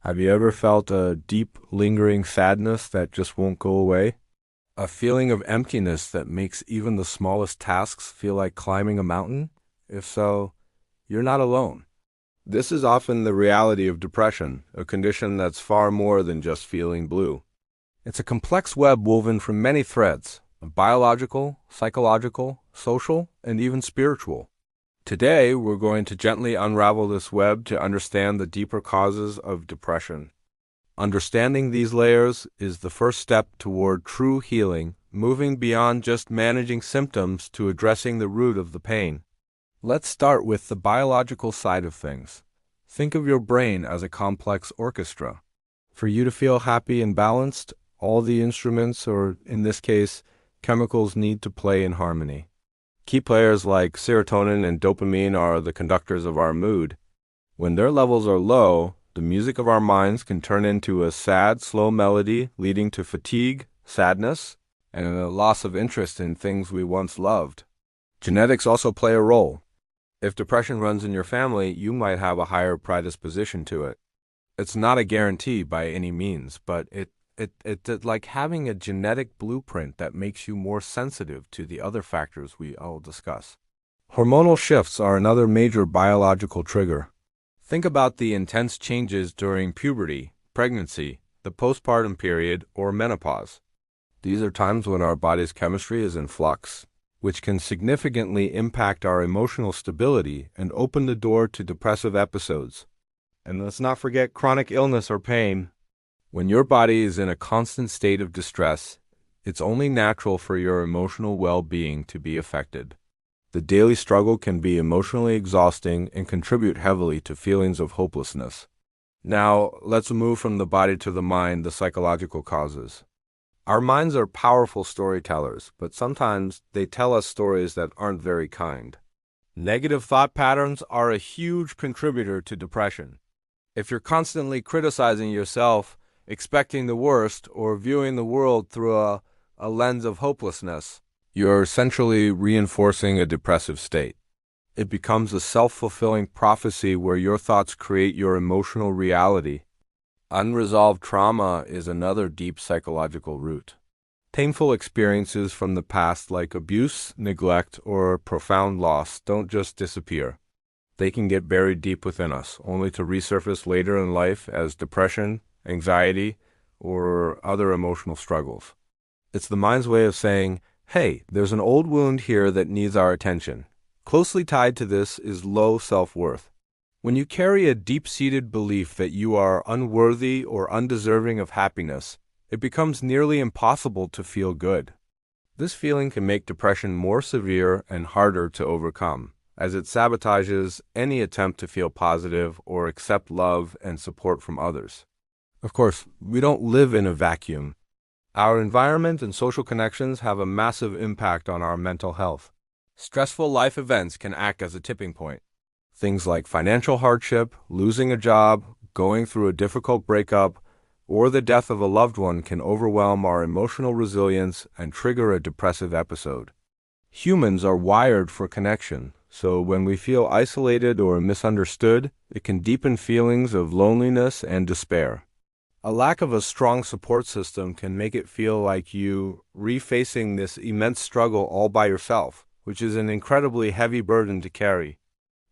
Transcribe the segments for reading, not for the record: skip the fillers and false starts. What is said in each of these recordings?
Have you ever felt a deep, lingering sadness that just won't go away? A feeling of emptiness that makes even the smallest tasks feel like climbing a mountain? If so, you're not alone. This is often the reality of depression, a condition that's far more than just feeling blue. It's a complex web woven from many threads, biological, psychological, social, and even spiritual. Today, we're going to gently unravel this web to understand the deeper causes of depression. Understanding these layers is the first step toward true healing, moving beyond just managing symptoms to addressing the root of the pain. Let's start with the biological side of things. Think of your brain as a complex orchestra. For you to feel happy and balanced, all the instruments, or in this case, chemicals, need to play in harmony. Key players like serotonin and dopamine are the conductors of our mood. When their levels are low, the music of our minds can turn into a sad, slow melody, leading to fatigue, sadness, and a loss of interest in things we once loved. Genetics also play a role. If depression runs in your family, you might have a higher predisposition to it. It's not a guarantee by any means, but it's like having a genetic blueprint that makes you more sensitive to the other factors we all discuss. Hormonal shifts are another major biological trigger. Think about the intense changes during puberty, pregnancy, the postpartum period, or menopause. These are times when our body's chemistry is in flux, which can significantly impact our emotional stability and open the door to depressive episodes. And let's not forget chronic illness or pain. When your body is in a constant state of distress, it's only natural for your emotional well-being to be affected. The daily struggle can be emotionally exhausting and contribute heavily to feelings of hopelessness. Now, let's move from the body to the mind, the psychological causes. Our minds are powerful storytellers, but sometimes they tell us stories that aren't very kind. Negative thought patterns are a huge contributor to depression. If you're constantly criticizing yourself, expecting the worst, or viewing the world through a lens of hopelessness, you're essentially reinforcing a depressive state. It becomes a self-fulfilling prophecy where your thoughts create your emotional reality. Unresolved trauma is another deep psychological root. Painful experiences from the past like abuse, neglect, or profound loss don't just disappear. They can get buried deep within us, only to resurface later in life as depression, anxiety, or other emotional struggles. It's the mind's way of saying, hey, there's an old wound here that needs our attention. Closely tied to this is low self-worth. When you carry a deep-seated belief that you are unworthy or undeserving of happiness, it becomes nearly impossible to feel good. This feeling can make depression more severe and harder to overcome, as it sabotages any attempt to feel positive or accept love and support from others. Of course, we don't live in a vacuum. Our environment and social connections have a massive impact on our mental health. Stressful life events can act as a tipping point. Things like financial hardship, losing a job, going through a difficult breakup, or the death of a loved one can overwhelm our emotional resilience and trigger a depressive episode. Humans are wired for connection, so when we feel isolated or misunderstood, it can deepen feelings of loneliness and despair. A lack of a strong support system can make it feel like you refacing this immense struggle all by yourself, which is an incredibly heavy burden to carry.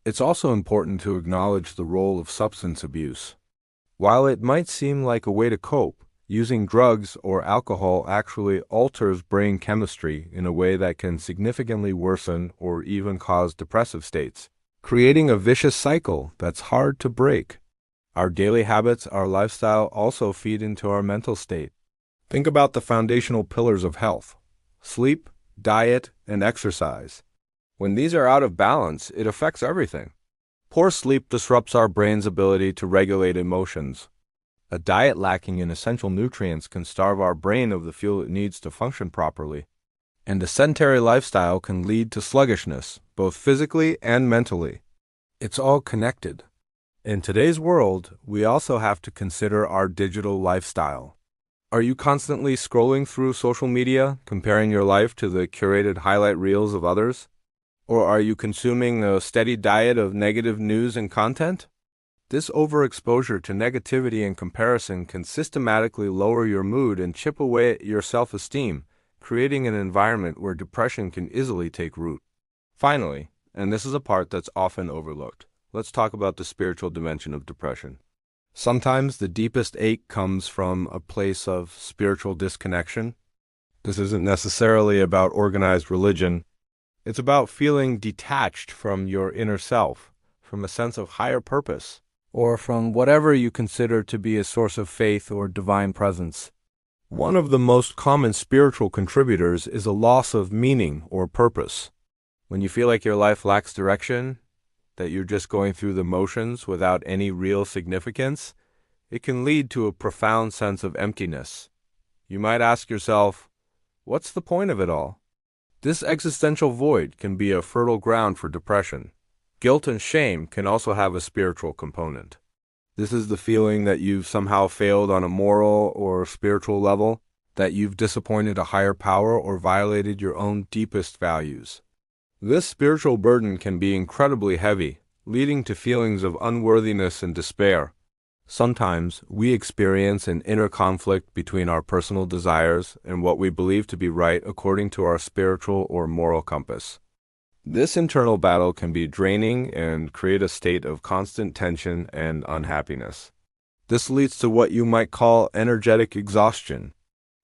It's also important to acknowledge the role of substance abuse. While it might seem like a way to cope, using drugs or alcohol actually alters brain chemistry in a way that can significantly worsen or even cause depressive states, creating a vicious cycle that's hard to break. Our daily habits, our lifestyle also feed into our mental state. Think about the foundational pillars of health: sleep, diet, and exercise. When these are out of balance, it affects everything. Poor sleep disrupts our brain's ability to regulate emotions. A diet lacking in essential nutrients can starve our brain of the fuel it needs to function properly. And a sedentary lifestyle can lead to sluggishness, both physically and mentally. It's all connected. In today's world, we also have to consider our digital lifestyle. Are you constantly scrolling through social media, comparing your life to the curated highlight reels of others? Or are you consuming a steady diet of negative news and content? This overexposure to negativity and comparison can systematically lower your mood and chip away at your self-esteem, creating an environment where depression can easily take root. Finally, and this is a part that's often overlooked, let's talk about the spiritual dimension of depression. Sometimes the deepest ache comes from a place of spiritual disconnection. This isn't necessarily about organized religion. It's about feeling detached from your inner self, from a sense of higher purpose, or from whatever you consider to be a source of faith or divine presence. One of the most common spiritual contributors is a loss of meaning or purpose. When you feel like your life lacks direction, that you're just going through the motions without any real significance, it can lead to a profound sense of emptiness. You might ask yourself, what's the point of it all? This existential void can be a fertile ground for depression. Guilt and shame can also have a spiritual component. This is the feeling that you've somehow failed on a moral or spiritual level, that you've disappointed a higher power or violated your own deepest values. This spiritual burden can be incredibly heavy, leading to feelings of unworthiness and despair. Sometimes we experience an inner conflict between our personal desires and what we believe to be right according to our spiritual or moral compass. This internal battle can be draining and create a state of constant tension and unhappiness. This leads to what you might call energetic exhaustion.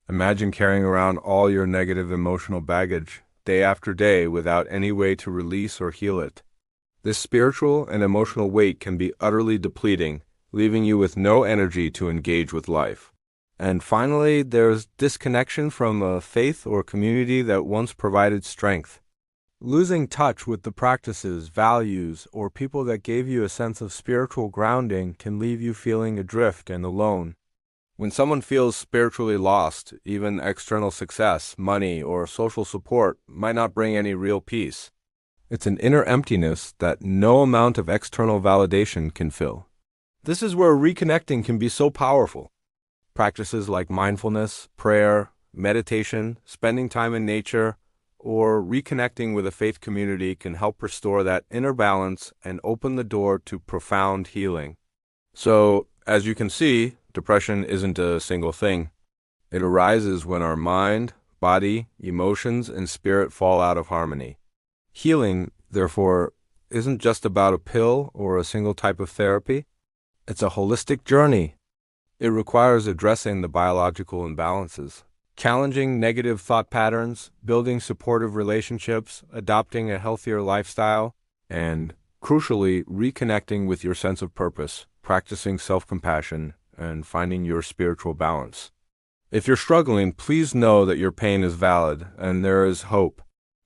Imagine carrying around all your negative emotional baggage day after day without any way to release or heal it. This spiritual and emotional weight can be utterly depleting, leaving you with no energy to engage with life. And finally, there's disconnection from a faith or community that once provided strength. Losing touch with the practices, values, or people that gave you a sense of spiritual grounding can leave you feeling adrift and alone. When someone feels spiritually lost, even external success, money, or social support might not bring any real peace. It's an inner emptiness that no amount of external validation can fill. This is where reconnecting can be so powerful. Practices like mindfulness, prayer, meditation, spending time in nature, or reconnecting with a faith community can help restore that inner balance and open the door to profound healing. So, as you can see, depression isn't a single thing. It arises when our mind, body, emotions, and spirit fall out of harmony. Healing, therefore, isn't just about a pill or a single type of therapy. It's a holistic journey. It requires addressing the biological imbalances, challenging negative thought patterns, building supportive relationships, adopting a healthier lifestyle, and, crucially, reconnecting with your sense of purpose, practicing self-compassion, and finding your spiritual balance. If you're struggling, please know that your pain is valid and there is hope.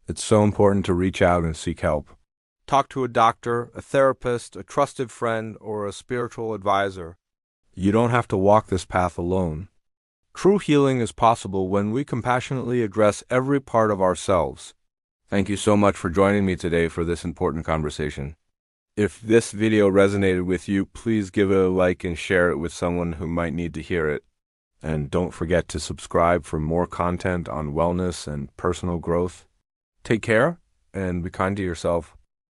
It's so important to reach out and seek help. Talk to a doctor, a therapist, a trusted friend, or a spiritual advisor. You don't have to walk this path alone. True healing is possible when we compassionately address every part of ourselves. Thank you so much for joining me today for this important conversation. If this video resonated with you, please give it a like and share it with someone who might need to hear it. And don't forget to subscribe for more content on wellness and personal growth. Take care and be kind to yourself.